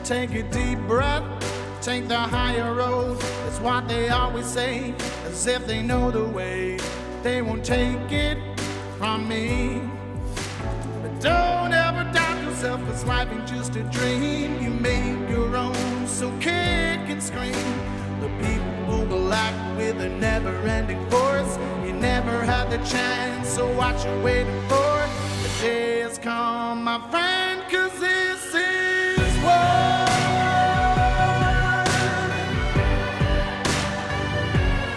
take a deep breath, take the higher road. That's what they always say, as if they know the way. They won't take it from me. But don't ever doubt yourself, 'cause life ain't just a dream. You make your own, so kick and scream. The people will act with a never-ending force. You never had the chance, so what you waiting for? The day has come, my friend, 'cause this is war.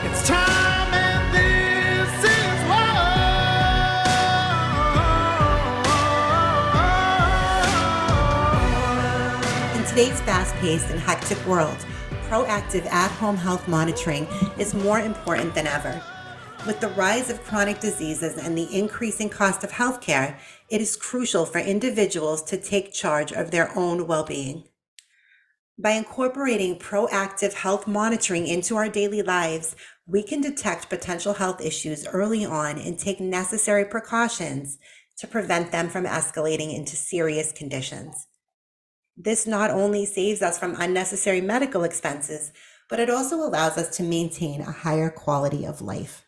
It's time and this is war. In today's fast-paced and hectic world, proactive at-home health monitoring is more important than ever. With the rise of chronic diseases and the increasing cost of healthcare, it is crucial for individuals to take charge of their own well-being. By incorporating proactive health monitoring into our daily lives, we can detect potential health issues early on and take necessary precautions to prevent them from escalating into serious conditions. This not only saves us from unnecessary medical expenses, but it also allows us to maintain a higher quality of life.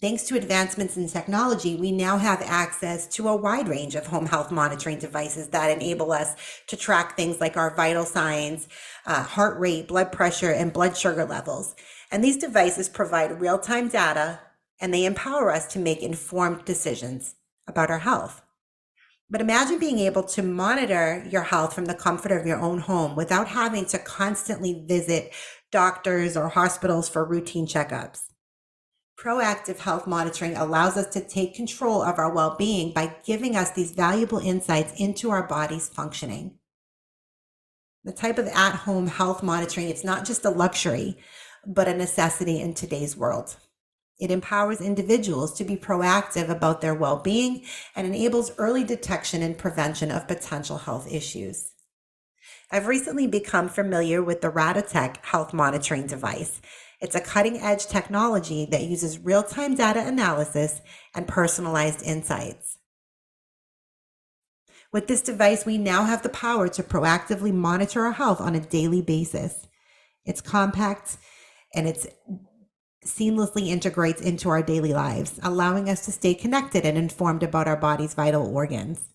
Thanks to advancements in technology, we now have access to a wide range of home health monitoring devices that enable us to track things like our vital signs, heart rate, blood pressure, and blood sugar levels. And these devices provide real-time data, and they empower us to make informed decisions about our health. But imagine being able to monitor your health from the comfort of your own home without having to constantly visit doctors or hospitals for routine checkups. Proactive health monitoring allows us to take control of our well-being by giving us these valuable insights into our body's functioning. The type of at-home health monitoring, it's not just a luxury, but a necessity in today's world. It empowers individuals to be proactive about their well-being and enables early detection and prevention of potential health issues. I've recently become familiar with the Raditech health monitoring device. It's a cutting-edge technology that uses real-time data analysis and personalized insights. With this device, we now have the power to proactively monitor our health on a daily basis. It's compact and it's seamlessly integrates into our daily lives, allowing us to stay connected and informed about our body's vital organs.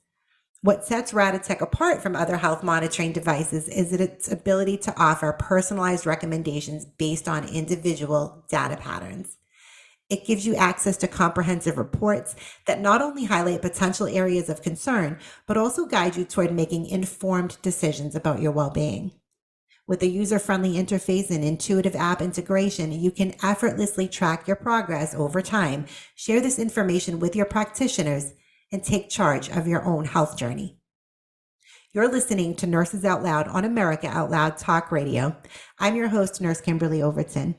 What sets Raditech apart from other health monitoring devices is its ability to offer personalized recommendations based on individual data patterns. It gives you access to comprehensive reports that not only highlight potential areas of concern, but also guide you toward making informed decisions about your well-being. With a user-friendly interface and intuitive app integration, you can effortlessly track your progress over time, share this information with your practitioners, and take charge of your own health journey. You're listening to Nurses Out Loud on America Out Loud Talk Radio. I'm your host, Nurse Kimberly Overton.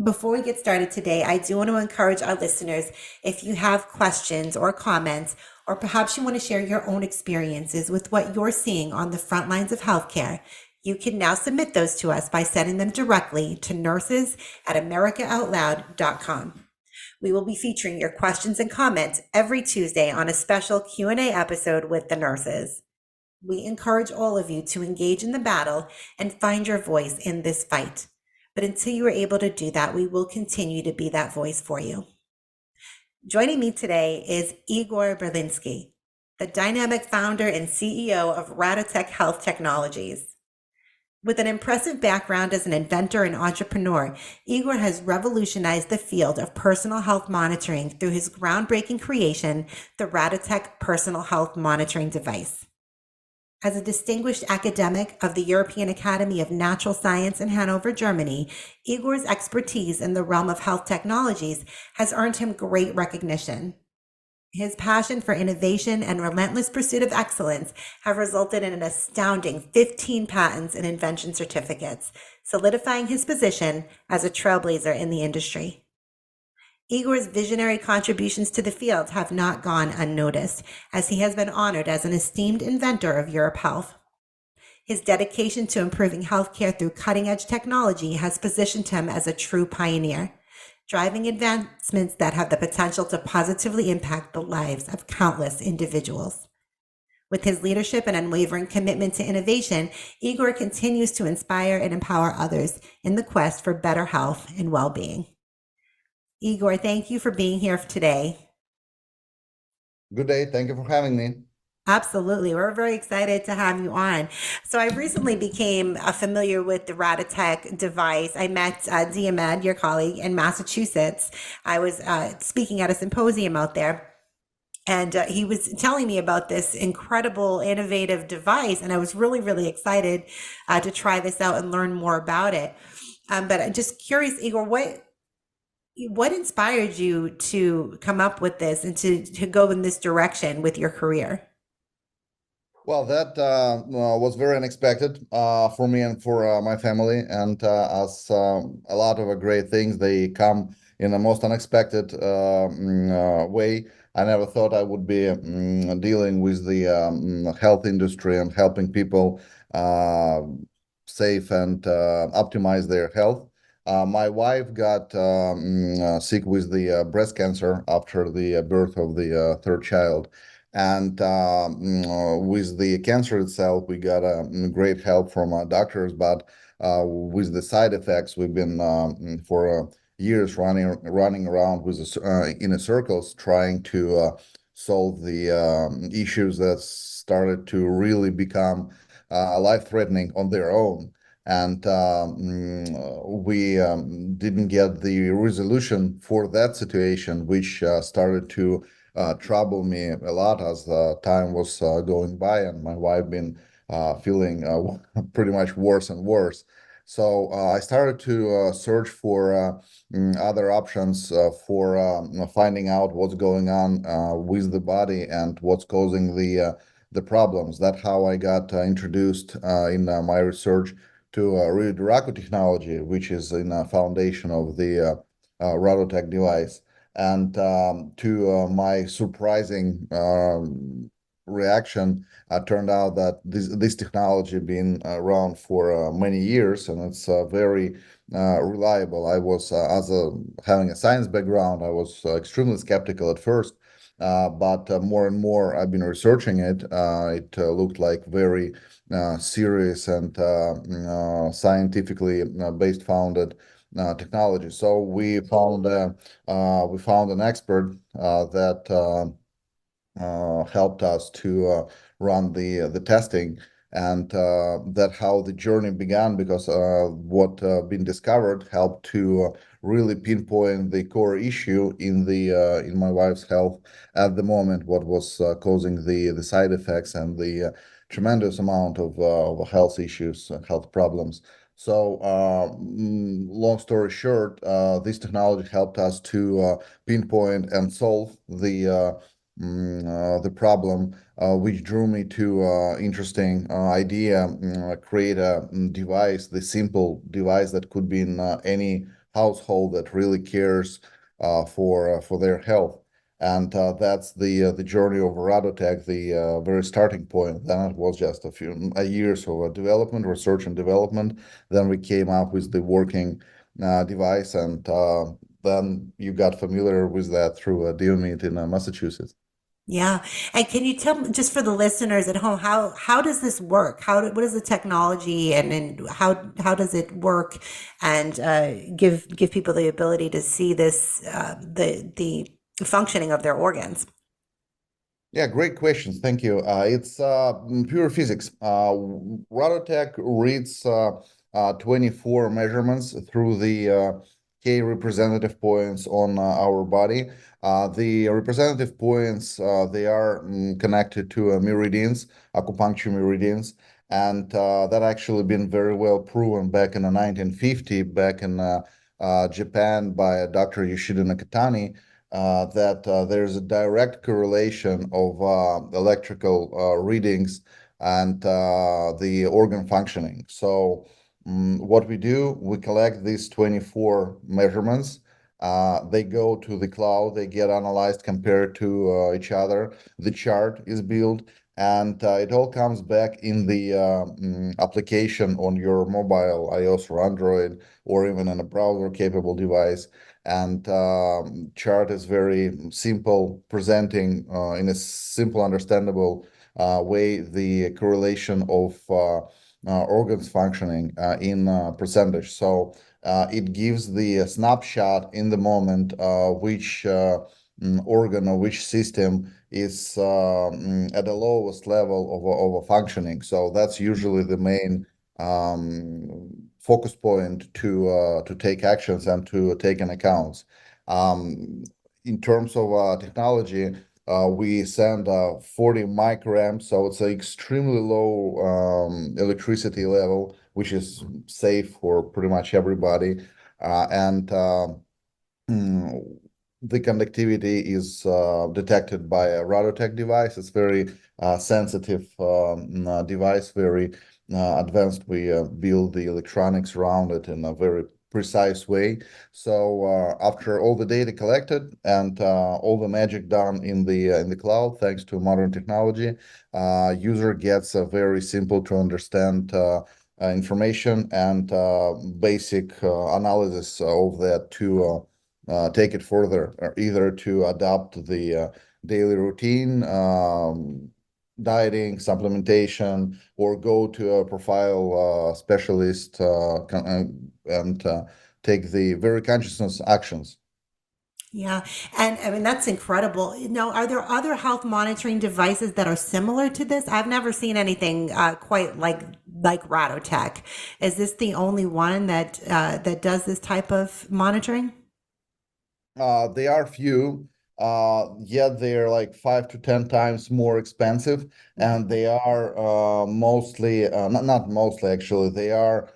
Before we get started today, I do want to encourage our listeners, if you have questions or comments, or perhaps you want to share your own experiences with what you're seeing on the front lines of healthcare, you can now submit those to us by sending them directly to nurses@americaoutloud.com. We will be featuring your questions and comments every Tuesday on a special Q&A episode with the nurses. We encourage all of you to engage in the battle and find your voice in this fight. But until you are able to do that, we will continue to be that voice for you. Joining me today is Igor Berlinsky, the dynamic founder and CEO of Raditech Health Technologies. With an impressive background as an inventor and entrepreneur, Igor has revolutionized the field of personal health monitoring through his groundbreaking creation, the Raditech Personal Health Monitoring Device. As a distinguished academic of the European Academy of Natural Science in Hanover, Germany, Igor's expertise in the realm of health technologies has earned him great recognition. His passion for innovation and relentless pursuit of excellence have resulted in an astounding 15 patents and invention certificates, solidifying his position as a trailblazer in the industry. Igor's visionary contributions to the field have not gone unnoticed, as he has been honored as an esteemed inventor of Europe Health. His dedication to improving healthcare through cutting-edge technology has positioned him as a true pioneer, driving advancements that have the potential to positively impact the lives of countless individuals. With his leadership and unwavering commitment to innovation, Igor continues to inspire and empower others in the quest for better health and well being. Igor, thank you for being here today. Good day. Thank you for having me. Absolutely. We're very excited to have you on. So I recently became familiar with the Raditech device. I met Diomed, your colleague, in Massachusetts. I was speaking at a symposium out there. And he was telling me about this incredible, innovative device. And I was really, really excited to try this out and learn more about it. But I'm just curious, Igor, what inspired you to come up with this and to go in this direction with your career? Well, that was very unexpected for me and for my family. And as a lot of great things, they come in the most unexpected way. I never thought I would be dealing with the health industry and helping people uh, save and optimize their health. My wife got sick with the breast cancer after the birth of the third child. And with the cancer itself, we got great help from doctors, but with the side effects, we've been for years running around with in a circles trying to solve the issues that started to really become life-threatening on their own. And we didn't get the resolution for that situation, which started to trouble me a lot as time was going by, and my wife been feeling pretty much worse and worse. So I started to search for other options for finding out what's going on with the body and what's causing the problems. That's how I got introduced in my research to radio technology, which is in a foundation of the Radotech device. And to my surprising reaction, turned out that this technology been around for many years, and it's very reliable. I was as a having a science background, I was extremely skeptical at first, but more and more I've been researching it. It looked like very serious and scientifically based founded technology. So we found an expert that helped us to run the testing, and that how the journey began, because what been discovered helped to really pinpoint the core issue in my wife's health at the moment, what was causing the side effects and the tremendous amount of health issues, health problems. So, long story short, this technology helped us to pinpoint and solve the problem, which drew me to interesting idea, create a device, the simple device that could be in any household that really cares for their health. And that's the journey of Radotech, the very starting point. Then it was just a years of development, research and development. Then we came up with the working device, and then you got familiar with that through a deal meet in Massachusetts. Yeah. And can you tell me, just for the listeners at home, how does this work? What is the technology, and how does it work, and give people the ability to see this the functioning of their organs? Yeah, great questions. Thank you. It's pure physics. Radotech reads 24 measurements through the K representative points on our body. The representative points, they are connected to meridians, acupuncture meridians, and that actually been very well proven back in the 1950, back in Japan by Dr. Yoshida Nakatani, that there's a direct correlation of electrical readings and the organ functioning. So, what we do, we collect these 24 measurements. They go to the cloud, they get analyzed compared to each other. The chart is built, and it all comes back in the application on your mobile, iOS or Android, or even in a browser capable device. And chart is very simple, presenting in a simple, understandable weigh the correlation of organs functioning in percentage. So it gives the snapshot in the moment which organ or which system is at the lowest level of a functioning. So that's usually the main focus point to take actions and to take an accounts. In terms of technology, we send 40 microamps, so it's an extremely low electricity level, which is safe for pretty much everybody. And the conductivity is detected by a Radotech device. It's very sensitive device, very advanced. We build the electronics around it in a very precise way. So after all the data collected and all the magic done in the cloud, thanks to modern technology, user gets a very simple to understand information and basic analysis of that to take it further, or either to adopt the daily routine, dieting, supplementation, or go to a profile specialist and take the very consciousness actions. Yeah, and I mean that's incredible. Now, are there other health monitoring devices that are similar to this? I've never seen anything quite like Radotech. Is this the only one that does this type of monitoring? They are few, yet they're like 5 to 10 times more expensive, and they are mostly, not mostly actually, they are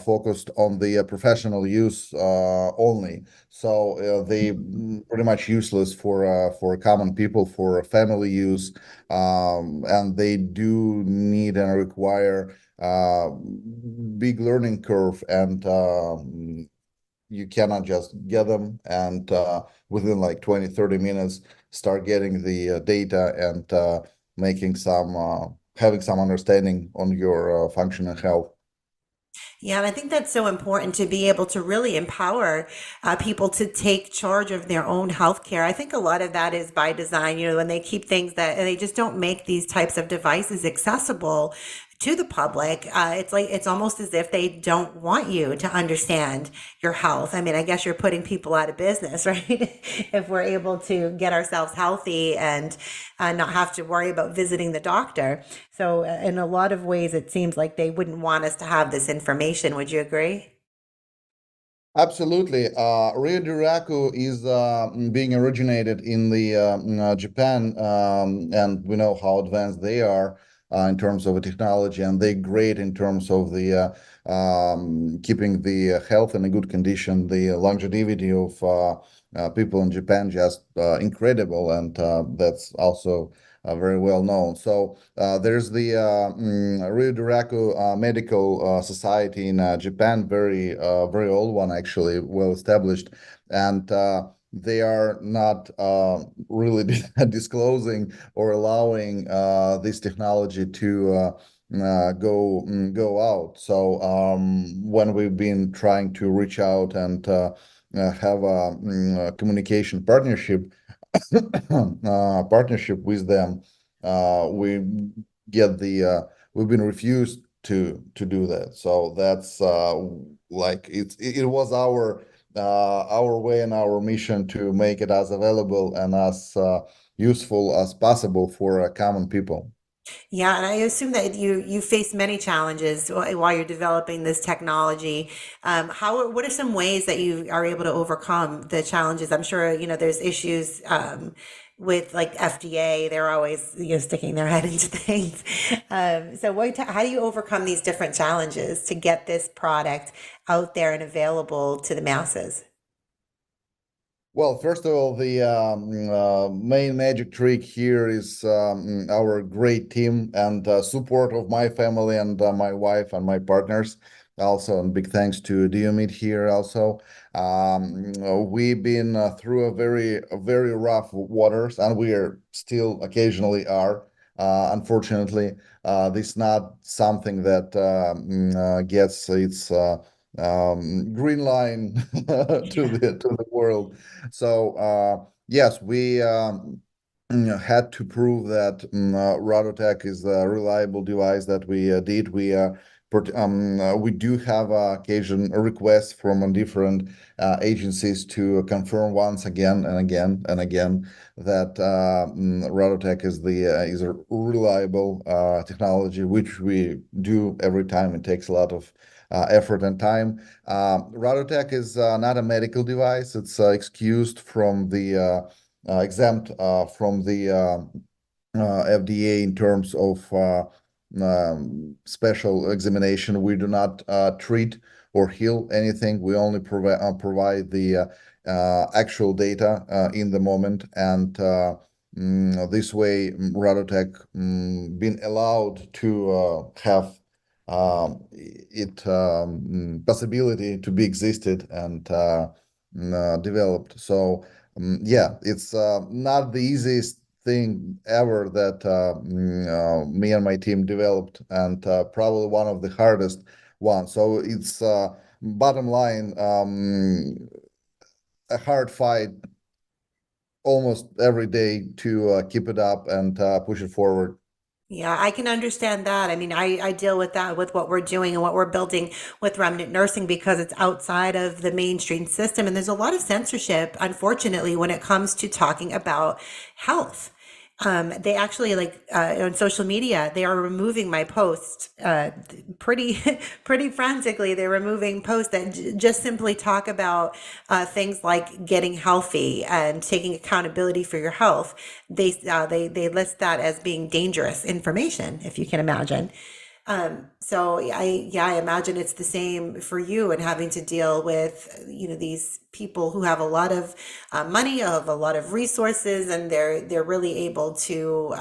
focused on the professional use only. So they pretty much useless for common people, for family use, and they do need and require big learning curve and you cannot just get them and within like 20-30 minutes start getting the data and making some having some understanding on your function and health. Yeah, and I think that's so important to be able to really empower people to take charge of their own healthcare. I think a lot of that is by design, when they keep things that and they just don't make these types of devices accessible to the public. It's like it's almost as if they don't want you to understand your health. I mean, I guess you're putting people out of business, right? If we're able to get ourselves healthy and not have to worry about visiting the doctor. So, in a lot of ways, it seems like they wouldn't want us to have this information. Would you agree? Absolutely. Rio Duraku is being originated in the Japan, and we know how advanced they are in terms of technology, and they're great in terms of the keeping the health in a good condition. The longevity of people in Japan just incredible, and that's also very well known. So there's the Rio Duraku Medical Society in Japan, very old one actually, well established, and they are not really disclosing or allowing this technology to go out. So when we've been trying to reach out and have a communication partnership with them, we get the we've been refused to do that. So that's like it was our way and our mission to make it as available and as useful as possible for common people. Yeah, and I assume that you face many challenges while you're developing this technology. What are some ways that you are able to overcome the challenges? I'm sure there's issues with like FDA. They're always sticking their head into things. So how do you overcome these different challenges to get this product out there and available to the masses? Well, first of all, the main magic trick here is our great team and support of my family and my wife and my partners. Also, and big thanks to Diomid here. Also, we've been through a very rough waters, and we are still occasionally are. Unfortunately, this is not something that gets its green line to the world. So yes, we had to prove that Radotech is a reliable device that we did. We do have occasion requests from different agencies to confirm once again and again and again that Radotech is a reliable technology, which we do every time. It takes a lot of effort and time. Radotech is not a medical device. It's excused from the exempt from the FDA in terms of special examination. We do not treat or heal anything. We only provide the actual data in the moment, and this way, Radotech been allowed to have it possibility to be existed and developed. So yeah, it's not the easiest thing ever that me and my team developed, and probably one of the hardest ones. So it's bottom line, a hard fight almost every day to keep it up and push it forward. Yeah, I can understand that. I mean, I deal with that with what we're doing and what we're building with remnant nursing because it's outside of the mainstream system. And there's a lot of censorship, unfortunately, when it comes to talking about health. They actually on social media, they are removing my posts pretty pretty frantically. They're removing posts that just simply talk about things like getting healthy and taking accountability for your health. They list that as being dangerous information, if you can imagine. So I imagine it's the same for you and having to deal with, these people who have a lot of money, have a lot of resources, and they're really able to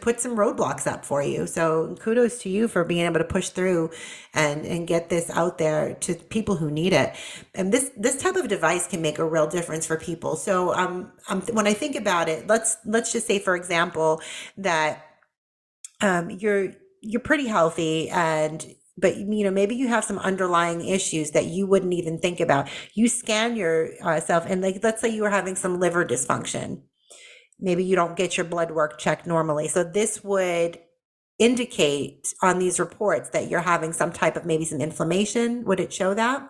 put some roadblocks up for you. So kudos to you for being able to push through and get this out there to people who need it. And this type of device can make a real difference for people. So when I think about it, let's just say, for example, that you're pretty healthy, and but maybe you have some underlying issues that you wouldn't even think about. You scan yourself, and like, let's say you were having some liver dysfunction. Maybe you don't get your blood work checked normally, so this would indicate on these reports that you're having some type of, maybe some inflammation. Would it show that?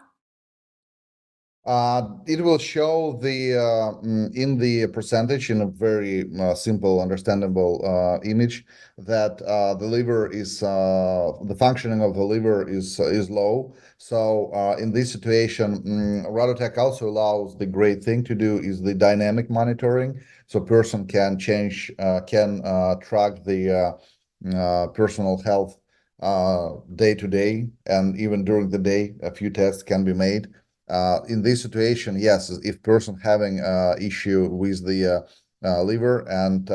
It will show in the percentage, in a very simple, understandable image, that the functioning of the liver is low. So in this situation, Radotech also allows, the great thing to do is the dynamic monitoring. So person can track the personal health day to day, and even during the day, a few tests can be made. In this situation, yes, if person having issue with the liver, and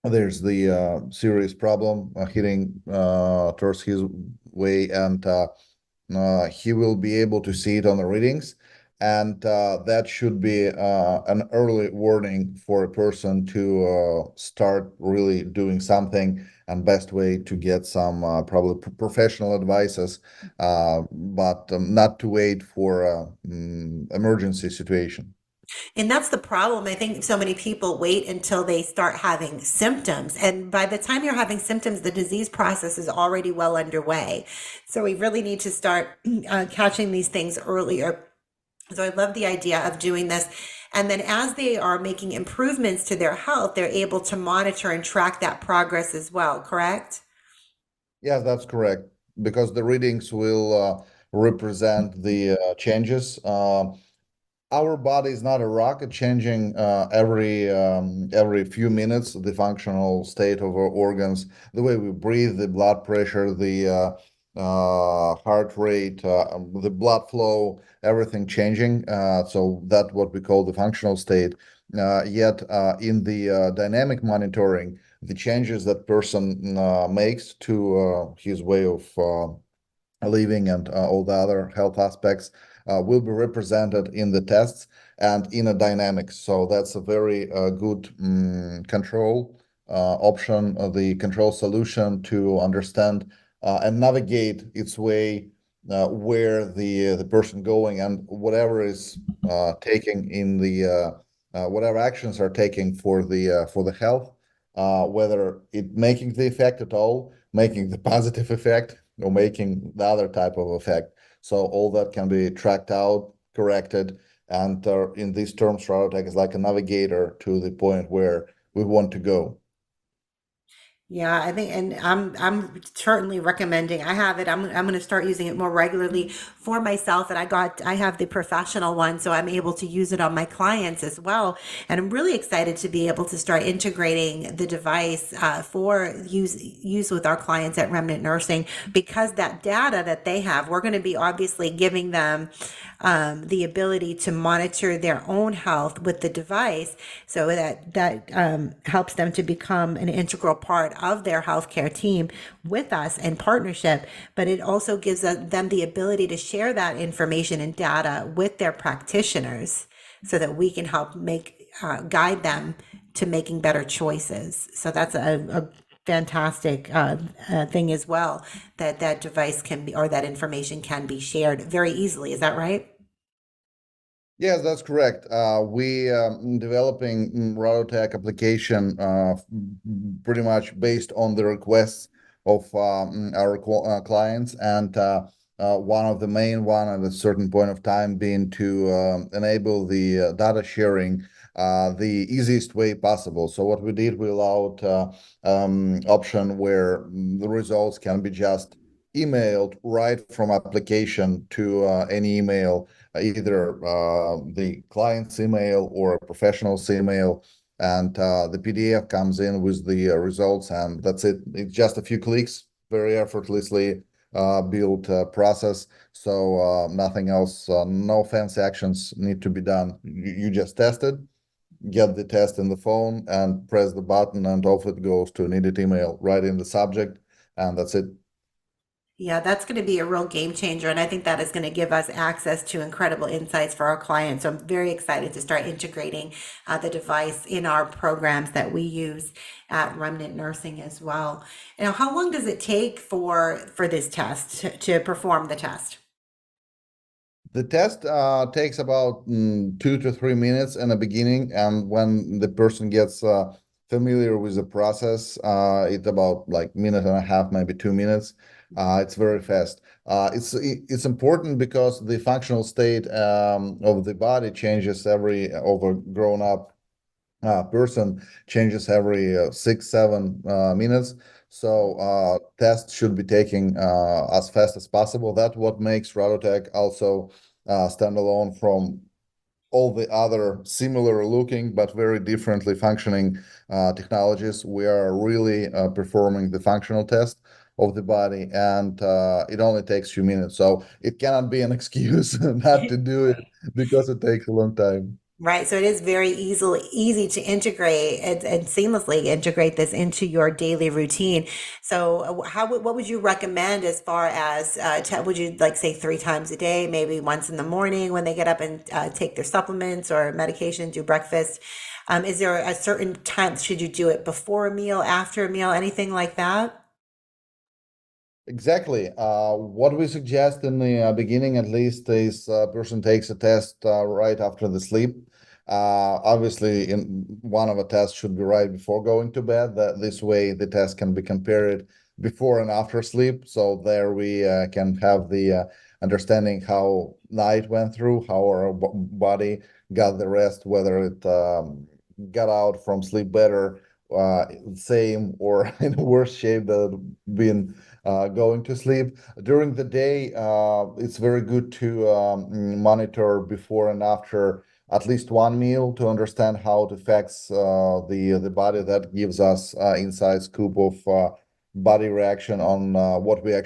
there's the serious problem hitting towards his way, and he will be able to see it on the readings, and that should be an early warning for a person to start really doing something, and best way to get some probably professional advices, but not to wait for emergency situation. And that's the problem. I think so many people wait until they start having symptoms. And by the time you're having symptoms, the disease process is already well underway. So we really need to start catching these things earlier. So I love the idea of doing this. And then as they are making improvements to their health, they're able to monitor and track that progress as well, correct? Yes, that's correct, because the readings will represent the changes. Our body is not a rocket, changing every few minutes the functional state of our organs, the way we breathe, the blood pressure, the heart rate, the blood flow, everything changing. So that's what we call the functional state. Yet in the dynamic monitoring, the changes that person makes to his way of living, and all the other health aspects will be represented in the tests and in a dynamics. So that's a very good control option, the control solution to understand and navigate its way, where the person going, and whatever is taking in the whatever actions are taking for the health, whether it making the effect at all, making the positive effect, or making the other type of effect. So all that can be tracked out, corrected, and in these terms, Rototech is like a navigator to the point where we want to go. Yeah, I think, and I'm certainly recommending. I have it. I'm going to start using it more regularly for myself. And I have the professional one, so I'm able to use it on my clients as well. And I'm really excited to be able to start integrating the device for use with our clients at Remnant Nursing, because that data that they have, we're going to be obviously giving them the ability to monitor their own health with the device, so that helps them to become an integral part of their healthcare team with us in partnership. But it also gives them the ability to share that information and data with their practitioners, so that we can help guide them to making better choices. So that's a fantastic thing as well, that that device can be, or that information can be shared very easily. Is that right? Yes, that's correct. We developing Rototech application pretty much based on the requests of our clients, and one of the main one at a certain point of time being to enable the data sharing the easiest way possible. So what we did, we allowed option where the results can be just emailed right from application to any email, either the client's email or a professional's email, and the PDF comes in with the results, and that's it. It's just a few clicks, very effortlessly built process. So nothing else, no fancy actions need to be done. You just test it, get the test in the phone, and press the button, and off it goes to a needed email right in the subject, and that's it. Yeah, that's going to be a real game changer. And I think that is going to give us access to incredible insights for our clients. So I'm very excited to start integrating the device in our programs that we use at Remnant Nursing as well. Now, how long does it take for this test to perform the test? The test takes about 2 to 3 minutes in the beginning, and when the person gets familiar with the process, it's about like minute and a half, maybe 2 minutes. It's very fast. It's important because the functional state of the body changes every over grown up person changes every 6 7 minutes. So tests should be taking as fast as possible. That's what makes Rototech also stand alone from all the other similar looking but very differently functioning technologies. We are really performing the functional test of the body, and it only takes few minutes. So it cannot be an excuse not to do it because it takes a long time. Right. So it is very easy to integrate and seamlessly integrate this into your daily routine. So what would you recommend as far as, would you like say 3 times a day, maybe once in the morning when they get up and take their supplements or medication, do breakfast? Is there a certain time? Should you do it before a meal, after a meal, anything like that? Exactly. What we suggest in the beginning, at least, is a person takes a test right after the sleep. Obviously, in one of the tests should be right before going to bed. That this way, the test can be compared before and after sleep. So there we can have the understanding how night went through, how our body got the rest, whether it got out from sleep better, same, or in worse shape that it been going to sleep. During the day, it's very good to monitor before and after at least one meal to understand how it affects the body. That gives us inside scoop of body reaction on what we're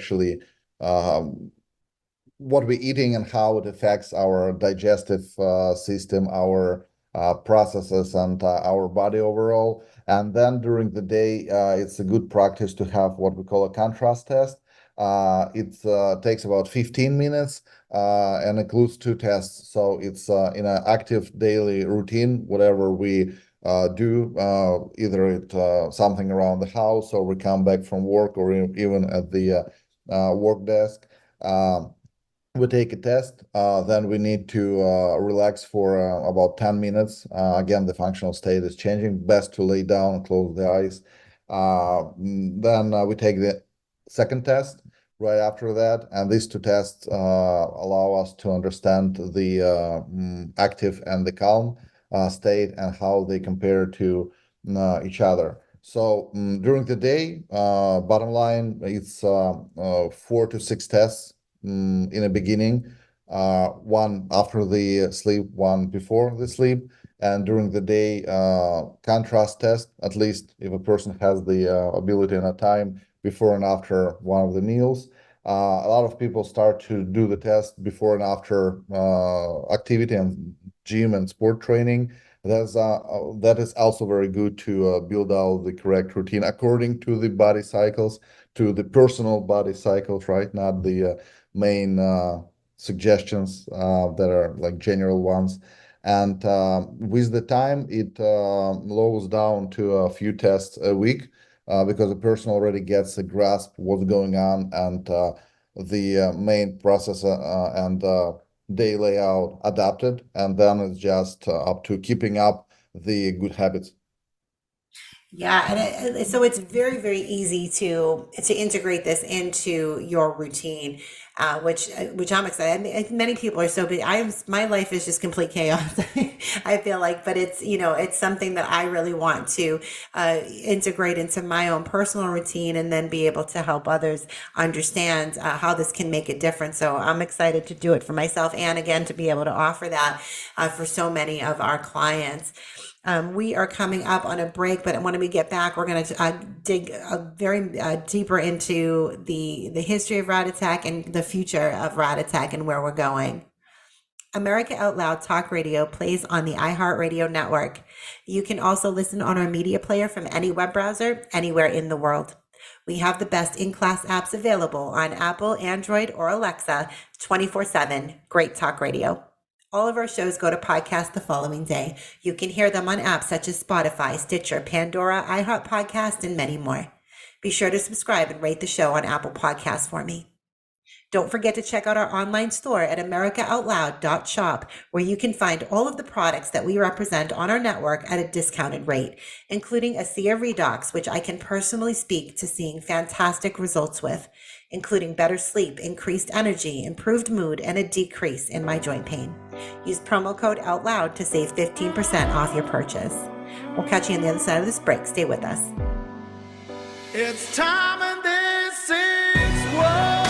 eating and how it affects our digestive system, our processes, and our body overall. And then during the day, it's a good practice to have what we call a contrast test. It takes about 15 minutes and includes two tests. So it's in an active daily routine, whatever we do, either it something around the house, or we come back from work, or even at the work desk. we take a test, then we need to relax for about 10 minutes. Again, the functional state is changing. Best to lay down and close the eyes. Then we take the second test right after that, and these two tests allow us to understand the active and the calm state and how they compare to each other. So during the day, bottom line, it's 4 to 6 tests in the beginning, one after the sleep, one before the sleep, and during the day, contrast test, at least if a person has the ability and a time before and after one of the meals. A lot of people start to do the test before and after activity and gym and sport training. That is also very good to build out the correct routine according to the body cycles, to the personal body cycles, right? Not the main suggestions that are like general ones. And with the time, it lowers down to a few tests a week because the person already gets a grasp what's going on and the main process and day layout adapted. And then it's just up to keeping up the good habits. Yeah, and so it's very, very easy to integrate this into your routine, which I'm excited. I mean, many people are so busy. My life is just complete chaos. I feel like, but it's something that I really want to integrate into my own personal routine, and then be able to help others understand how this can make a difference. So I'm excited to do it for myself, and again to be able to offer that for so many of our clients. We are coming up on a break, but when we get back, we're going to dig very deeper into the history of Rat Attack and the future of Rat Attack and where we're going. America Out Loud Talk Radio plays on the iHeartRadio network. You can also listen on our media player from any web browser, anywhere in the world. We have the best in-class apps available on Apple, Android, or Alexa 24/7. Great talk radio. All of our shows go to podcast the following day. You can hear them on apps such as Spotify, Stitcher, Pandora, iHeart Podcast, and many more. Be sure to subscribe and rate the show on Apple Podcasts for me. Don't forget to check out our online store at americaoutloud.shop, where you can find all of the products that we represent on our network at a discounted rate, including ASEA Redox, which I can personally speak to seeing fantastic results with, including better sleep, increased energy, improved mood, and a decrease in my joint pain. Use promo code OUTLOUD to save 15% off your purchase. We'll catch you on the other side of this break. Stay with us. It's time and this is war.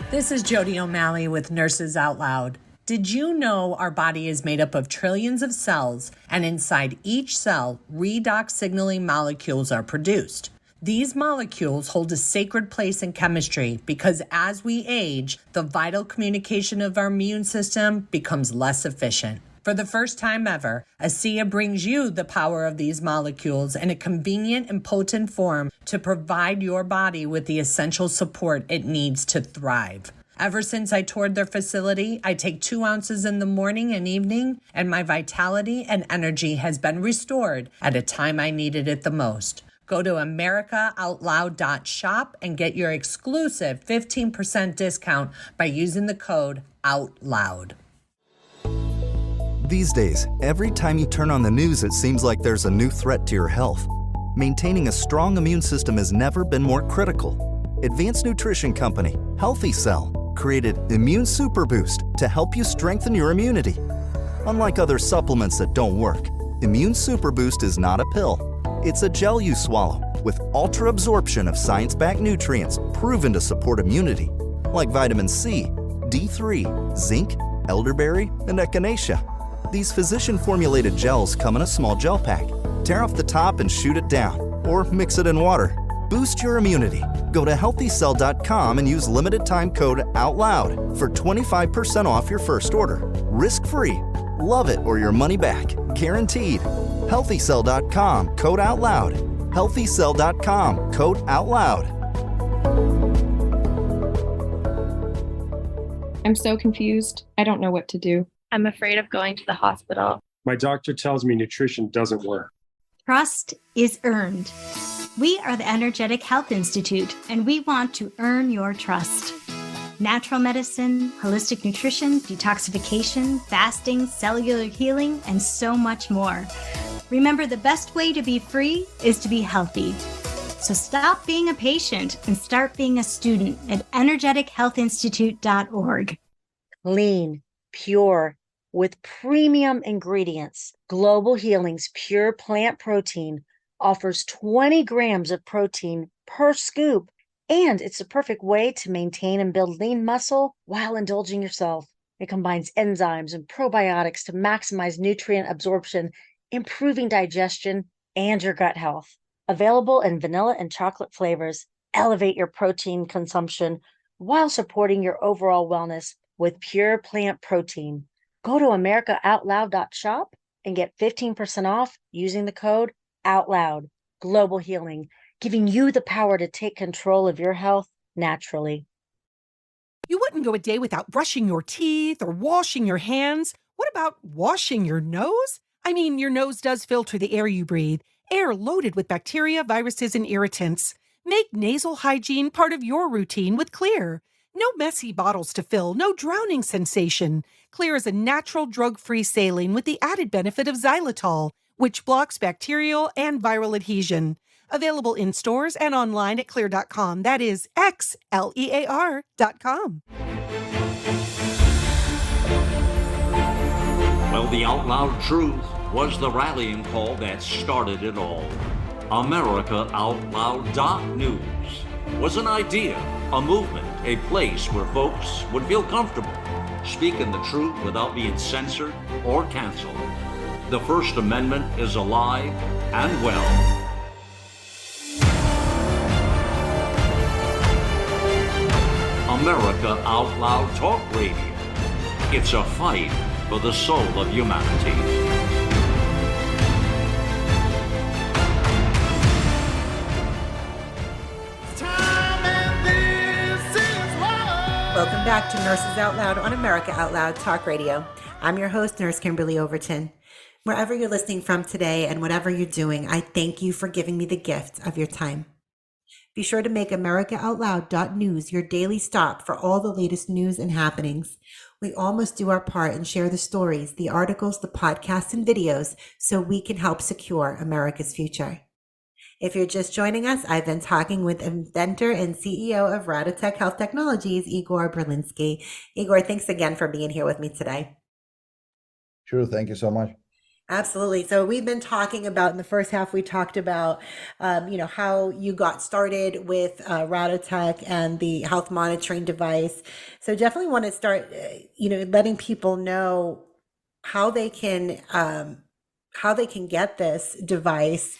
This is Jody O'Malley with Nurses Out Loud. Did you know our body is made up of trillions of cells, and inside each cell, redox signaling molecules are produced? These molecules hold a sacred place in chemistry because as we age, the vital communication of our immune system becomes less efficient. For the first time ever, ASEA brings you the power of these molecules in a convenient and potent form to provide your body with the essential support it needs to thrive. Ever since I toured their facility, I take 2 ounces in the morning and evening, and my vitality and energy has been restored at a time I needed it the most. Go to americaoutloud.shop and get your exclusive 15% discount by using the code OUTLOUD. These days, every time you turn on the news, it seems like there's a new threat to your health. Maintaining a strong immune system has never been more critical. Advanced nutrition company, Healthy Cell, created Immune Super Boost to help you strengthen your immunity. Unlike other supplements that don't work, Immune Super Boost is not a pill. It's a gel you swallow with ultra absorption of science-backed nutrients proven to support immunity, like vitamin C, D3, zinc, elderberry, and echinacea. These physician-formulated gels come in a small gel pack. Tear off the top and shoot it down, or mix it in water. Boost your immunity. Go to healthycell.com and use limited time code OUTLOUD for 25% off your first order. Risk-free. Love it or your money back. Guaranteed. Healthycell.com code OUTLOUD. Healthycell.com code OUTLOUD. I'm so confused. I don't know what to do. I'm afraid of going to the hospital. My doctor tells me nutrition doesn't work. Trust is earned. We are the Energetic Health Institute, and we want to earn your trust. Natural medicine, holistic nutrition, detoxification, fasting, cellular healing, and so much more. Remember, the best way to be free is to be healthy. So stop being a patient and start being a student at energetichealthinstitute.org. Clean, pure, with premium ingredients. Global Healing's Pure Plant Protein offers 20 grams of protein per scoop, and it's the perfect way to maintain and build lean muscle while indulging yourself. It combines enzymes and probiotics to maximize nutrient absorption, improving digestion and your gut health. Available in vanilla and chocolate flavors, elevate your protein consumption while supporting your overall wellness with Pure Plant Protein. Go to americaoutloud.shop and get 15% off using the code OUTLOUD. Global Healing, giving you the power to take control of your health naturally. You wouldn't go a day without brushing your teeth or washing your hands. What about washing your nose? I mean, your nose does filter the air you breathe, air loaded with bacteria, viruses, and irritants. Make nasal hygiene part of your routine with Clear. No messy bottles to fill, no drowning sensation. Clear is a natural drug-free saline with the added benefit of xylitol, which blocks bacterial and viral adhesion. Available in stores and online at clear.com. That is XLEAR.com. Well, the Out Loud Truth was the rallying call that started it all. AmericaOutloud.news was an idea, a movement, a place where folks would feel comfortable speaking the truth without being censored or canceled. The First Amendment is alive and well. America Out Loud Talk Radio. It's a fight for the soul of humanity. Welcome back to Nurses Out Loud on America Out Loud Talk Radio. I'm your host, Nurse Kimberly Overton. Wherever you're listening from today and whatever you're doing, I thank you for giving me the gift of your time. Be sure to make AmericaOutloud.news your daily stop for all the latest news and happenings. We all must do our part and share the stories, the articles, the podcasts, and videos so we can help secure America's future. If you're just joining us, I've been talking with inventor and CEO of Radotech Health Technologies, Igor Berlinski. Igor, thanks again for being here with me today. Sure, thank you so much. Absolutely. So we've been talking about, in the first half, we talked about, how you got started with Radotech and the health monitoring device. So definitely want to start, letting people know how they can get this device.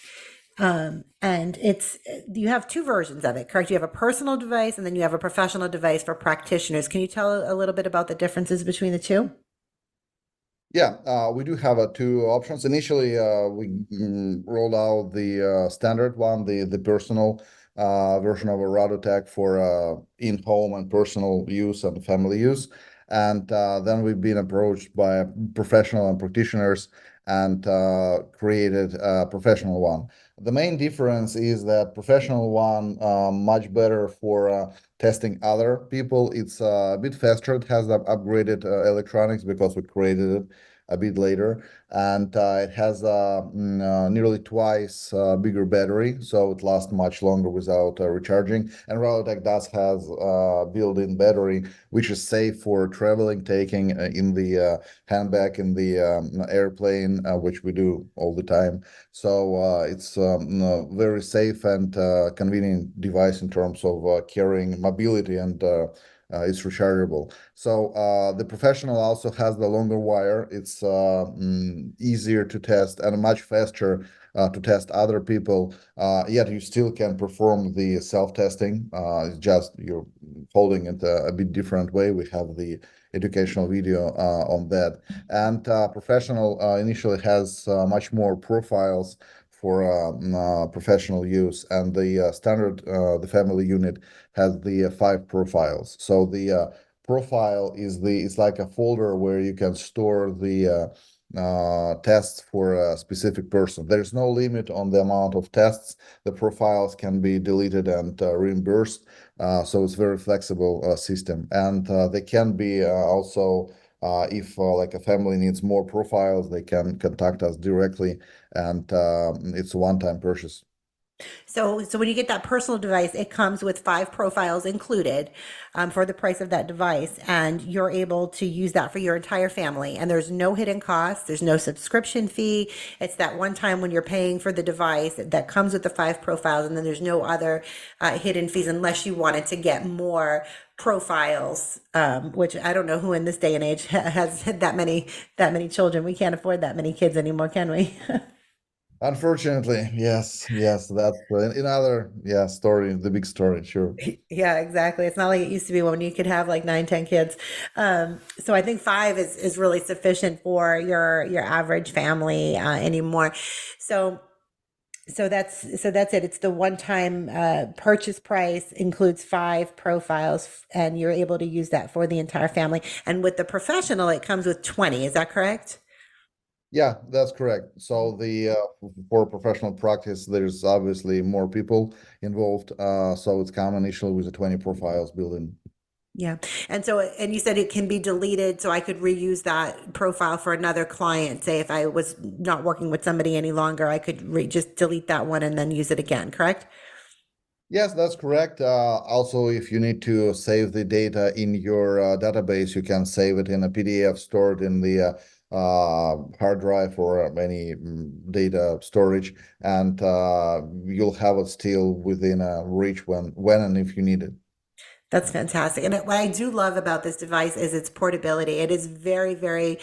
And you have two versions of it, correct? You have a personal device and then you have a professional device for practitioners. Can you tell a little bit about the differences between the two? Yeah, we do have two options. Initially, we rolled out the standard one, the personal version of a Radotech for in-home and personal use and family use. And then we've been approached by professional and practitioners and created a professional one. The main difference is that professional one much better for testing other people. It's a bit faster. It has the upgraded electronics because we created it a bit later, and it has nearly twice bigger battery, so it lasts much longer without recharging. And Radotech does has built-in battery, which is safe for traveling, taking in the handbag in the airplane, which we do all the time. So it's very safe and convenient device in terms of carrying mobility, and it's rechargeable. So the professional also has the longer wire. It's easier to test and much faster to test other people, yet you still can perform the self-testing. It's just you're holding it a bit different way. We have the educational video on that. And professional initially has much more profiles for professional use, and the standard, the family unit, has the 5 profiles. So the profile is it's like a folder where you can store the tests for a specific person. There's no limit on the amount of tests. The profiles can be deleted and reimbursed. So it's very flexible system. And they can be also, if like a family needs more profiles, they can contact us directly, and it's a one-time purchase. So when you get that personal device, it comes with 5 profiles included for the price of that device, and you're able to use that for your entire family. And there's no hidden costs, there's no subscription fee. It's that one time when you're paying for the device that comes with the 5 profiles, and then there's no other hidden fees unless you wanted to get more profiles, which I don't know who in this day and age has that many children. We can't afford that many kids anymore, can we? Unfortunately, yes, that's another, story, the big story, sure. Yeah, exactly. It's not like it used to be when you could have like 9, 10 kids. So I think 5 is really sufficient for your average family anymore. So that's it. It's the one-time purchase price, includes 5 profiles, and you're able to use that for the entire family. And with the professional, it comes with 20. Is that correct? Yeah, that's correct. So the for professional practice, there's obviously more people involved. So it's come initially with the 20 profiles built in. Yeah. And you said it can be deleted, so I could reuse that profile for another client. Say if I was not working with somebody any longer, I could just delete that one and then use it again, correct? Yes, that's correct. Also, if you need to save the data in your database, you can save it in a PDF stored in the hard drive or any data storage, and you'll have it still within reach when and if you need it. That's fantastic. And what I do love about this device is its portability. It is very, very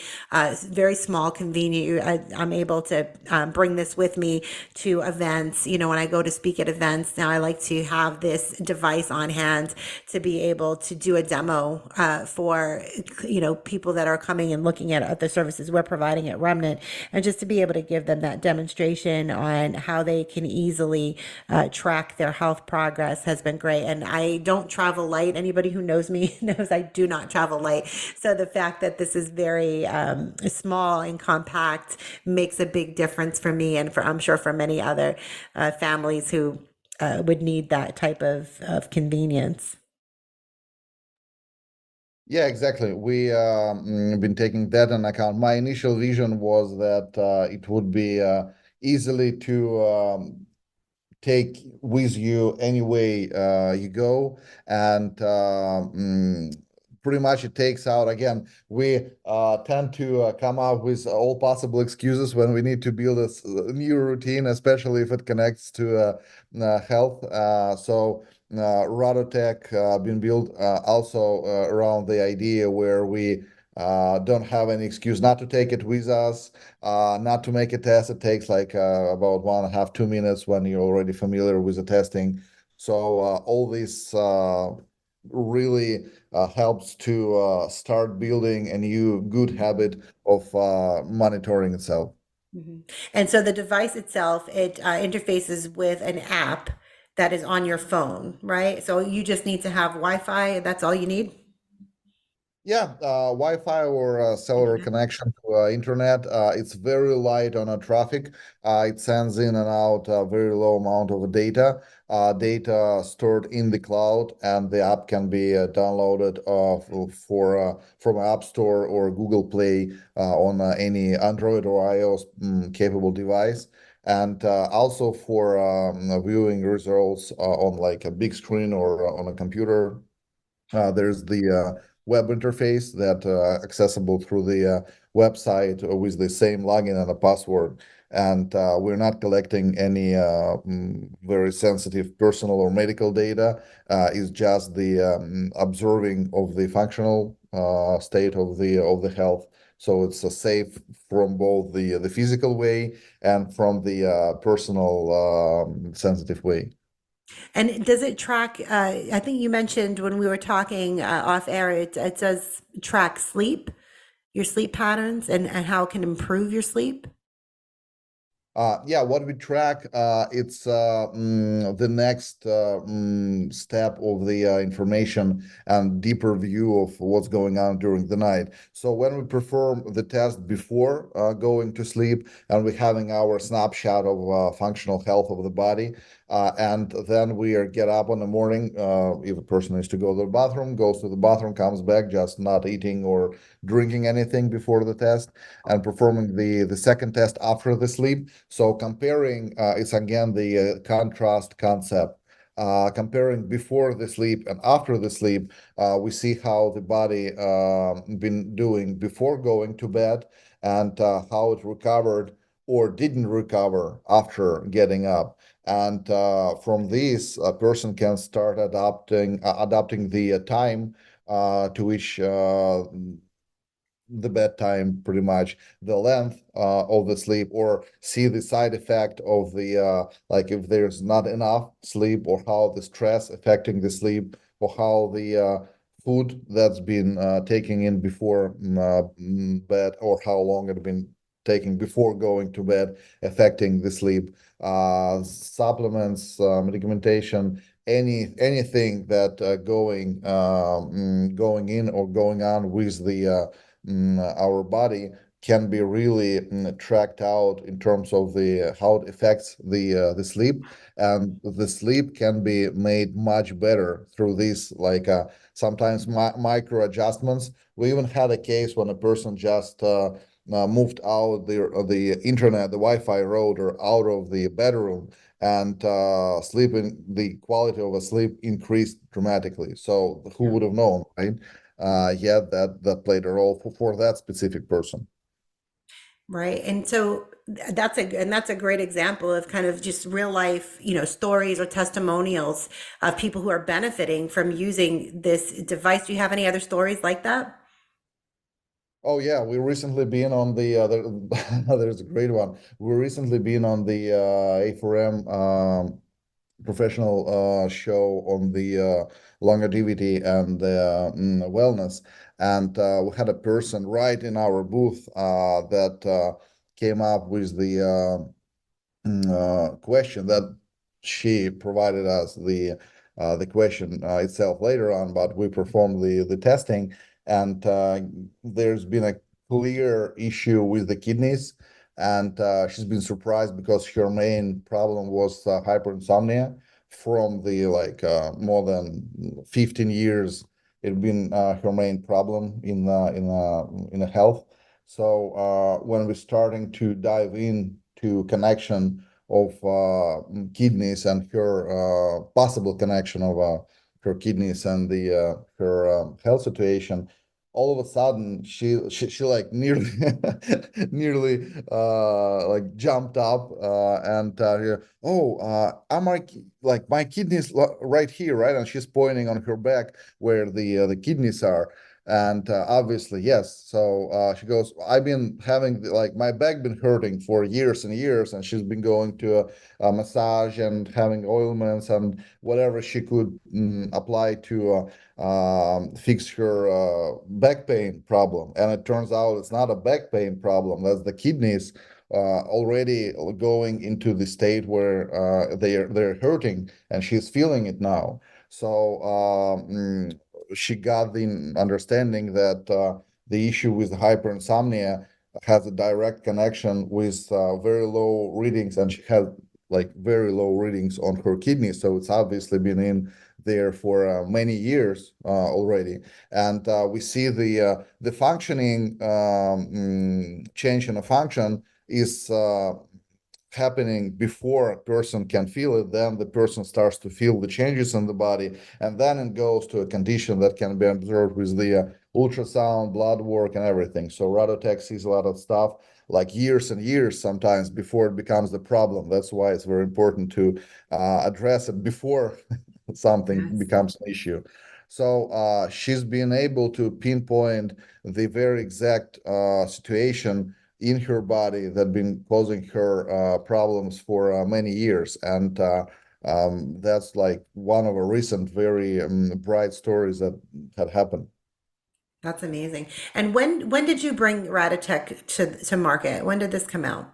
small, convenient. I'm able to bring this with me to events. You know, when I go to speak at events, now I like to have this device on hand to be able to do a demo for, people that are coming and looking at the services we're providing at Remnant, and just to be able to give them that demonstration on how they can easily track their health progress has been great. And I don't travel light. Anybody who knows me knows I do not travel light. So the fact that this is very small and compact makes a big difference for me, and I'm sure for many other families who would need that type of convenience. Yeah, exactly. We been taking that into account. My initial vision was that it would be easily to take with you anyway you go, and pretty much it takes out, again, we tend to come up with all possible excuses when we need to build a new routine, especially if it connects to health. So Radotech been built also around the idea where we don't have any excuse not to take it with us, not to make a test. It takes like about 1.5, 2 minutes when you're already familiar with the testing. So all this really helps to start building a new good habit of monitoring itself. And so the device itself, it interfaces with an app that is on your phone, right? So you just need to have Wi-Fi. That's all you need. Yeah, Wi-Fi or cellular connection to internet. It's very light on traffic. It sends in and out a very low amount of data. Data stored in the cloud, and the app can be downloaded from App Store or Google Play on any Android or iOS capable device. And also for viewing results on like a big screen or on a computer. There's the web interface that accessible through the website with the same login and a password. And we're not collecting any very sensitive personal or medical data. It's just the observing of the functional state of the health. So it's safe from both the physical way and from the personal sensitive way. And does it track? I think you mentioned when we were talking off air, it does track sleep, your sleep patterns, and how it can improve your sleep. Yeah, what we track, it's the next step of the information and deeper view of what's going on during the night. So when we perform the test before going to sleep, and we're having our snapshot of functional health of the body, and then we get up in the morning. If a person needs to go to the bathroom, goes to the bathroom, comes back, just not eating or drinking anything before the test, and performing the second test after the sleep. So comparing, it's again the contrast concept. Comparing before the sleep and after the sleep, we see how the body been doing before going to bed, and how it recovered or didn't recover after getting up. And from this, a person can start adapting the time to which the bedtime, pretty much the length of the sleep, or see the side effect of the like if there's not enough sleep, or how the stress affecting the sleep, or how the food that's been taking in before bed, or how long it been taking before going to bed, affecting the sleep. Supplements, medication, anything that going in or going on with the our body, can be really tracked out in terms of the how it affects the sleep, and the sleep can be made much better through these, like sometimes micro adjustments. We even had a case when a person just moved out the internet, the Wi-Fi router out of the bedroom, and sleeping, the quality of a sleep increased dramatically. So who would have known, right? Yeah, that played a role for that specific person. Right. And so that's a great example of kind of just real life, stories or testimonials of people who are benefiting from using this device. Do you have any other stories like that? Oh yeah, we recently been on the there's a great one. We recently been on the A4M professional show on the longevity and wellness, and we had a person right in our booth that came up with the question that she provided us the question itself later on, but we performed the testing, and there's been a clear issue with the kidneys, and she's been surprised because her main problem was hyperinsomnia from the like more than 15 years. It been her main problem in a health. So when we're starting to dive in to connection of kidneys, and her possible connection of her kidneys and the her health situation, all of a sudden she like nearly nearly like jumped up and oh, am I like my kidneys right here, right? And she's pointing on her back where the kidneys are. And obviously, yes. So she goes, I've been having like my back been hurting for years and years, and she's been going to a massage and having oilments and whatever she could apply to fix her back pain problem. And it turns out it's not a back pain problem. That's the kidneys already going into the state where they're hurting, and she's feeling it now. So she got the understanding that the issue with hyperinsomnia has a direct connection with very low readings, and she had like very low readings on her kidneys. So it's obviously been in there for many years already, and we see the functioning change in a function is happening before a person can feel it. Then the person starts to feel the changes in the body, and then it goes to a condition that can be observed with the ultrasound, blood work, and everything. So Radotech sees a lot of stuff like years and years sometimes before it becomes the problem. That's why it's very important to address it before something Yes. becomes an issue. So she's been able to pinpoint the very exact situation in her body that been causing her problems for many years, and that's like one of a recent very bright stories that had happened. That's amazing. And when did you bring Raditech to market? When did this come out?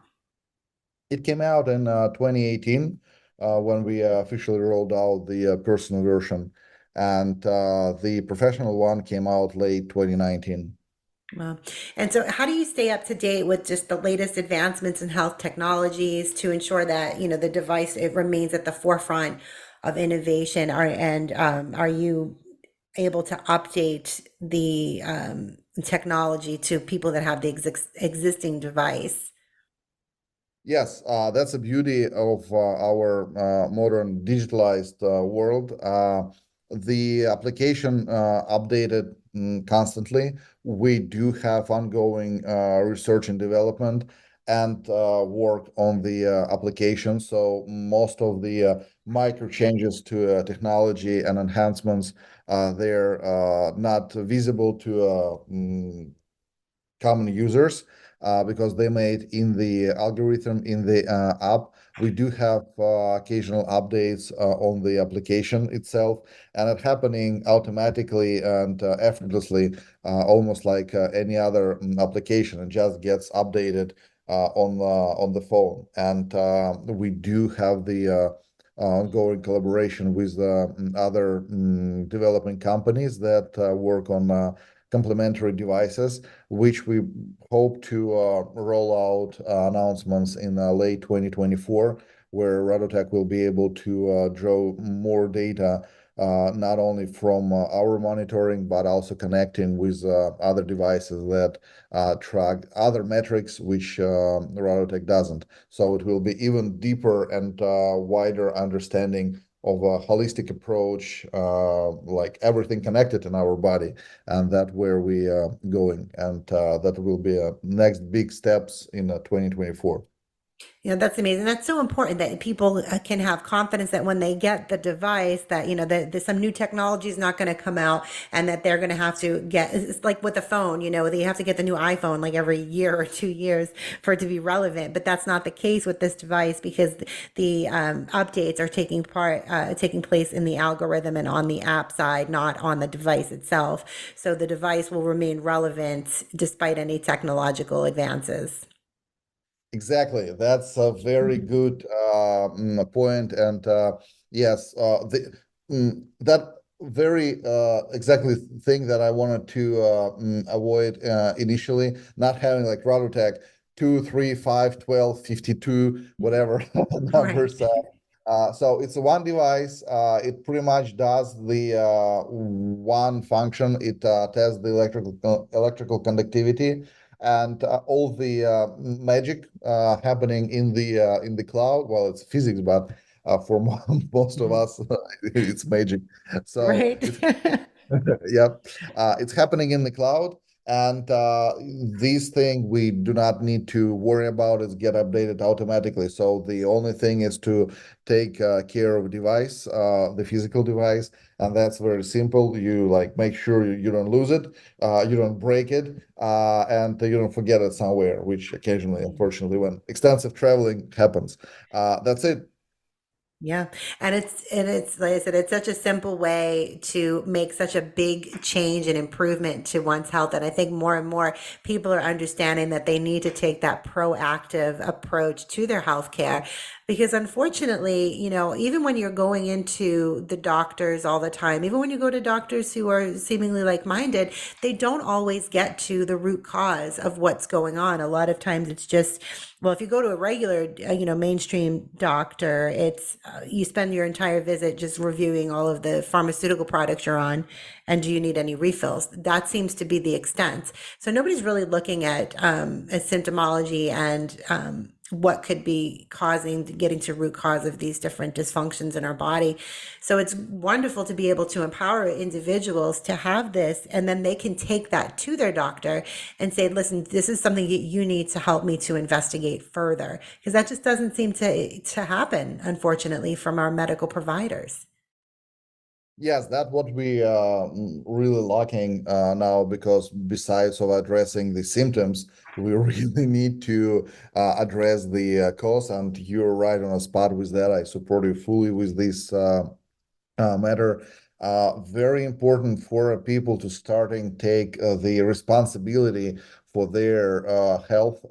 It came out in 2018 when we officially rolled out the personal version, and the professional one came out late 2019. Wow. And so how do you stay up to date with just the latest advancements in health technologies to ensure that, the device it remains at the forefront of innovation? Are you able to update the technology to people that have the existing device? Yes, that's the beauty of our modern digitalized world. The application updated constantly. We do have ongoing research and development and work on the application. So most of the micro changes to technology and enhancements, they're not visible to common users because they made in the algorithm in the app. We do have occasional updates on the application itself, and it happening automatically and effortlessly, almost like any other application. It just gets updated on the phone, and we do have the ongoing collaboration with other developing companies that work on complementary devices, which we hope to roll out announcements in late 2024, where Radotech will be able to draw more data, not only from our monitoring, but also connecting with other devices that track other metrics, which Radotech doesn't. So it will be even deeper and wider understanding of a holistic approach, like everything connected in our body, and that where we are going, and that will be next big steps in 2024. That's amazing. That's so important that people can have confidence that when they get the device, that some new technology is not going to come out, and that they're going to have to get. It's like with the phone, they have to get the new iPhone like every year or 2 years for it to be relevant. But that's not the case with this device, because the updates are taking place in the algorithm and on the app side, not on the device itself. So the device will remain relevant despite any technological advances. Exactly. That's a very good point. And yes, that very exactly thing that I wanted to avoid initially, not having like Radotech 2, 3, 5, 12, 52, whatever Right. numbers. So it's a one device. It pretty much does the one function. It tests the electrical conductivity and all the magic happening in the cloud. Well, it's physics, but for most of Mhm. us, it's magic. So Right. it's yep, it's happening in the cloud, and this thing we do not need to worry about. It get updated automatically. So the only thing is to take care of device, the physical device, and that's very simple. You like make sure you don't lose it, you don't break it, and you don't forget it somewhere, which occasionally, unfortunately, when extensive traveling happens. That's it. Yeah. And it's like I said, it's such a simple way to make such a big change and improvement to one's health. And I think more and more people are understanding that they need to take that proactive approach to their health care. Because unfortunately, even when you're going into the doctors all the time, even when you go to doctors who are seemingly like-minded, they don't always get to the root cause of what's going on. A lot of times it's just, well, if you go to a regular, mainstream doctor, it's you spend your entire visit just reviewing all of the pharmaceutical products you're on, and do you need any refills? That seems to be the extent. So nobody's really looking at a symptomology and what could be getting to root cause of these different dysfunctions in our body. So it's wonderful to be able to empower individuals to have this, and then they can take that to their doctor and say, listen, this is something that you need to help me to investigate further, because that just doesn't seem to happen, unfortunately, from our medical providers. Yes, that's what we really lacking now, because besides of addressing the symptoms, we really need to address the cause. And you're right on a spot with that. I support you fully with this matter. Very important for people to starting take the responsibility for their health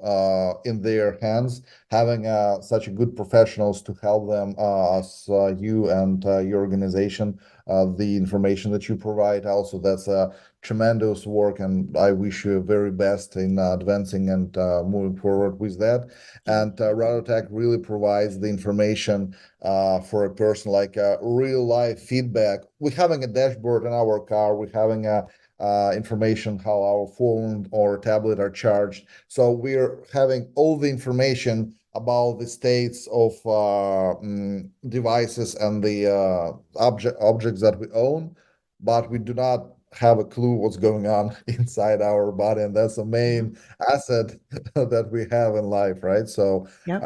in their hands, having such a good professionals to help them, as you and your organization, the information that you provide. Also, that's a tremendous work, and I wish you very best in advancing and moving forward with that. And Rototech really provides the information for a person, like real life feedback. We're having a dashboard in our car. We're having a information how our phone or tablet are charged. So we're having all the information about the states of devices and the objects that we own, but we do not have a clue what's going on inside our body, and that's the main asset that we have in life, right? So Yep.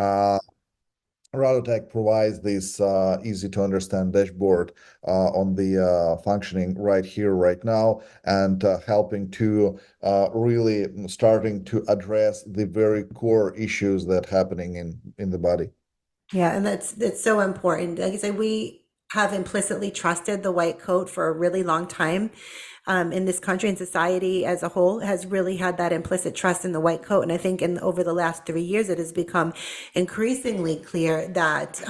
Rototech provides this easy to understand dashboard on the functioning right here, right now, and helping to really starting to address the very core issues that happening in the body. Yeah, and that's so important. Like I said, we have implicitly trusted the white coat for a really long time. In this country and society as a whole has really had that implicit trust in the white coat. And I think over the last 3 years, it has become increasingly clear that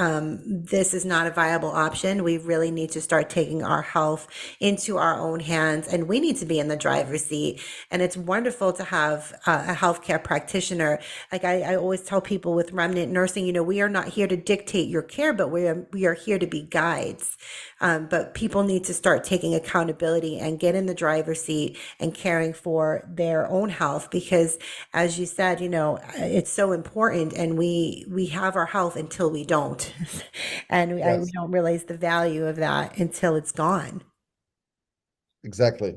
this is not a viable option. We really need to start taking our health into our own hands, and we need to be in the driver's seat. And it's wonderful to have a healthcare practitioner. Like I always tell people with Remnant Nursing, we are not here to dictate your care, but we are here to be guides. But people need to start taking accountability and get in the driver's seat and caring for their own health, because as you said, it's so important, and we have our health until we don't. And we Yes, don't realize the value of that until it's gone. exactly.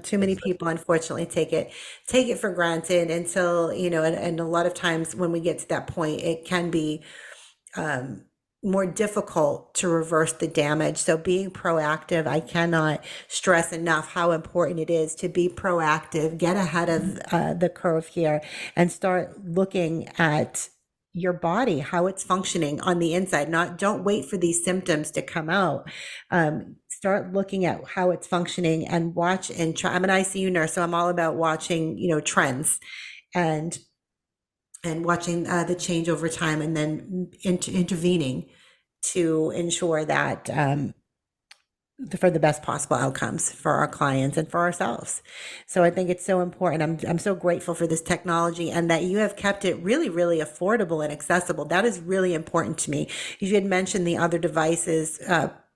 Too many Exactly. people unfortunately take it for granted until, and a lot of times when we get to that point, it can be more difficult to reverse the damage. So being proactive, I cannot stress enough how important it is to be proactive, get ahead of the curve here, and start looking at your body, how it's functioning on the inside. Don't wait for these symptoms to come out. Start looking at how it's functioning and watch and try. I'm an ICU nurse, so I'm all about watching, trends and watching the change over time, and then intervening to ensure that for the best possible outcomes for our clients and for ourselves. So I think it's so important. I'm so grateful for this technology, and that you have kept it really, really affordable and accessible. That is really important to me. You had mentioned the other devices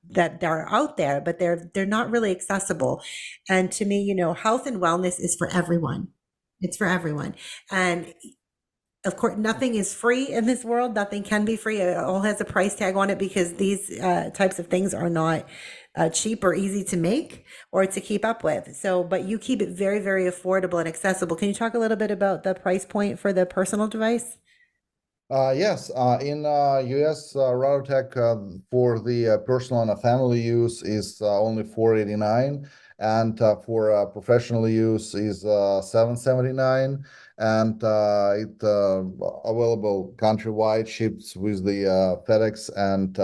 that are out there, but they're not really accessible. And to me, health and wellness is for everyone. It's for everyone. And of course, nothing is free in this world. Nothing can be free. It all has a price tag on it, because these types of things are not cheap or easy to make or to keep up with. So, but you keep it very, very affordable and accessible. Can you talk a little bit about the price point for the personal device? Yes, in US, Rototech for the personal and family use is only $489, and for professional use is $779, and it available countrywide, ships with the FedEx, and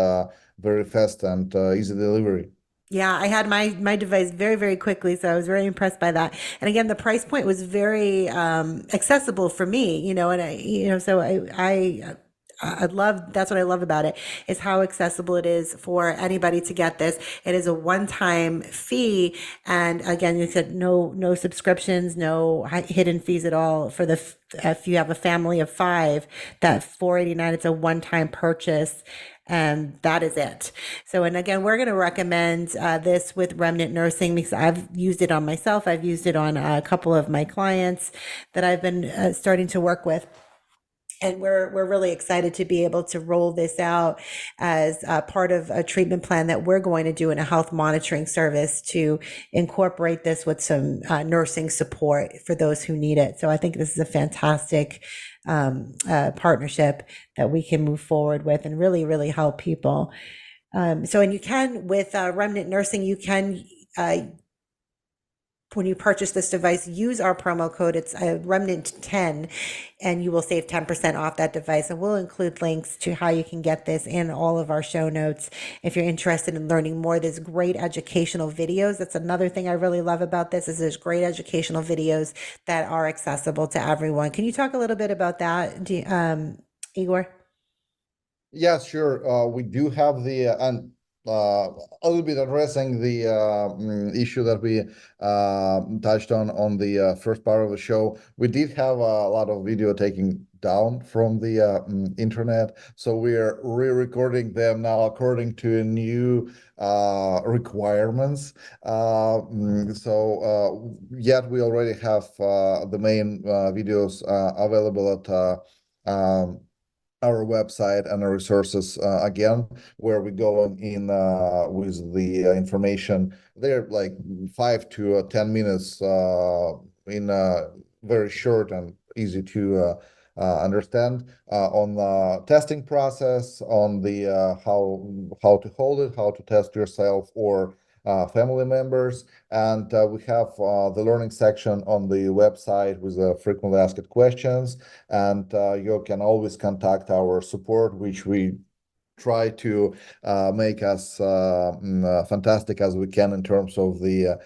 very fast and easy delivery. Yeah, I had my device very, very quickly, so I was very impressed by that. And again, the price point was very accessible for me, and so I love, that's what I love about it, is how accessible it is for anybody to get this. It is a one-time fee, and again, you said no subscriptions, no hidden fees at all for if you have a family of 5, that $489, it's a one-time purchase. And that is it. So, and again, we're going to recommend this with Remnant Nursing, because I've used it on myself. I've used it on a couple of my clients that I've been starting to work with. And we're really excited to be able to roll this out as part of a treatment plan that we're going to do in a health monitoring service, to incorporate this with some nursing support for those who need it. So I think this is a fantastic partnership that we can move forward with and really, really help people. And you can, with Remnant Nursing, you can when you purchase this device, use our promo code. It's Remnant10, and you will save 10% off that device. And we'll include links to how you can get this in all of our show notes. If you're interested in learning more, there's great educational videos. That's another thing I really love about this is there's great educational videos that are accessible to everyone. Can you talk a little bit about that, Igor? Yeah, sure. We do have and a little bit addressing the issue that we touched on the first part of the show. We did have a lot of video taken down from the internet, so we are re-recording them now according to new requirements. Yet we already have the main videos available at our website and our resources again, where we go in with the information. They're like 5 to 10 minutes in very short and easy to understand on the testing process, on the how to hold it, how to test yourself or family members. And we have the learning section on the website with frequently asked questions. And you can always contact our support, which we try to make as fantastic as we can in terms of the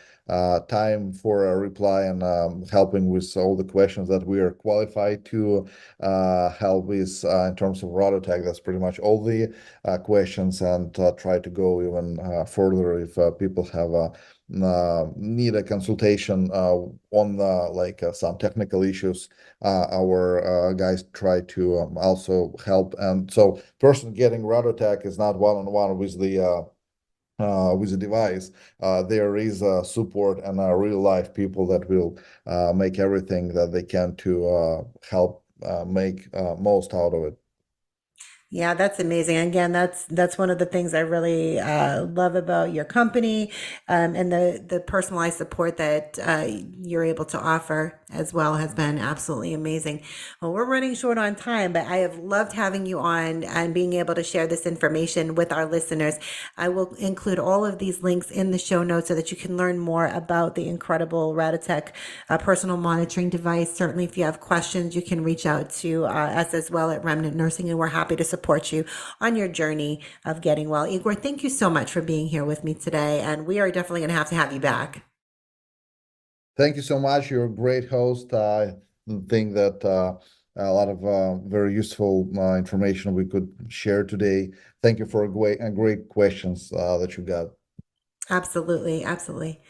time for a reply and helping with all the questions that we are qualified to help with in terms of Rototech. That's pretty much all the questions, and try to go even further if people have need a consultation on some technical issues. Our guys try to also help, and so person getting Rototech is not one-on-one with the device. There is support and real life people that will make everything that they can to help make most out of it. Yeah, that's amazing. Again, that's one of the things I really love about your company, and the personalized support that you're able to offer as well has been absolutely amazing. Well, we're running short on time, but I have loved having you on and being able to share this information with our listeners. I will include all of these links in the show notes so that you can learn more about the incredible Rototech personal monitoring device. Certainly, if you have questions, you can reach out to us as well at Remnant Nursing, and we're happy to support you on your journey of getting well. Igor, thank you so much for being here with me today, and we are definitely going to have you back. Thank you so much. You're a great host. I think that a lot of very useful information we could share today. Thank you for great questions that you got. Absolutely, absolutely.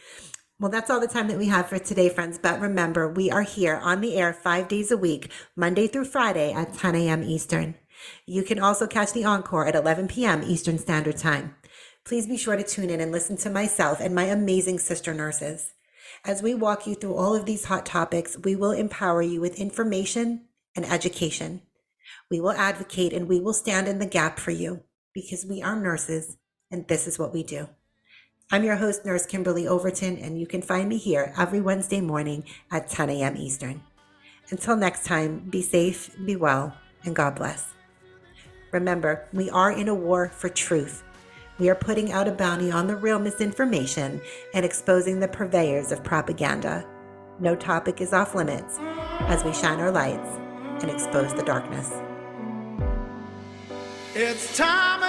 Well, that's all the time that we have for today, friends. But remember, we are here on the air 5 days a week, Monday through Friday at 10 a.m. Eastern. You can also catch the encore at 11 p.m. Eastern Standard Time. Please be sure to tune in and listen to myself and my amazing sister nurses. As we walk you through all of these hot topics, we will empower you with information and education. We will advocate and we will stand in the gap for you because we are nurses and this is what we do. I'm your host, Nurse Kimberly Overton, and you can find me here every Wednesday morning at 10 a.m. Eastern. Until next time, be safe, be well, and God bless. Remember, we are in a war for truth. We are putting out a bounty on the real misinformation and exposing the purveyors of propaganda. No topic is off limits as we shine our lights and expose the darkness. It's time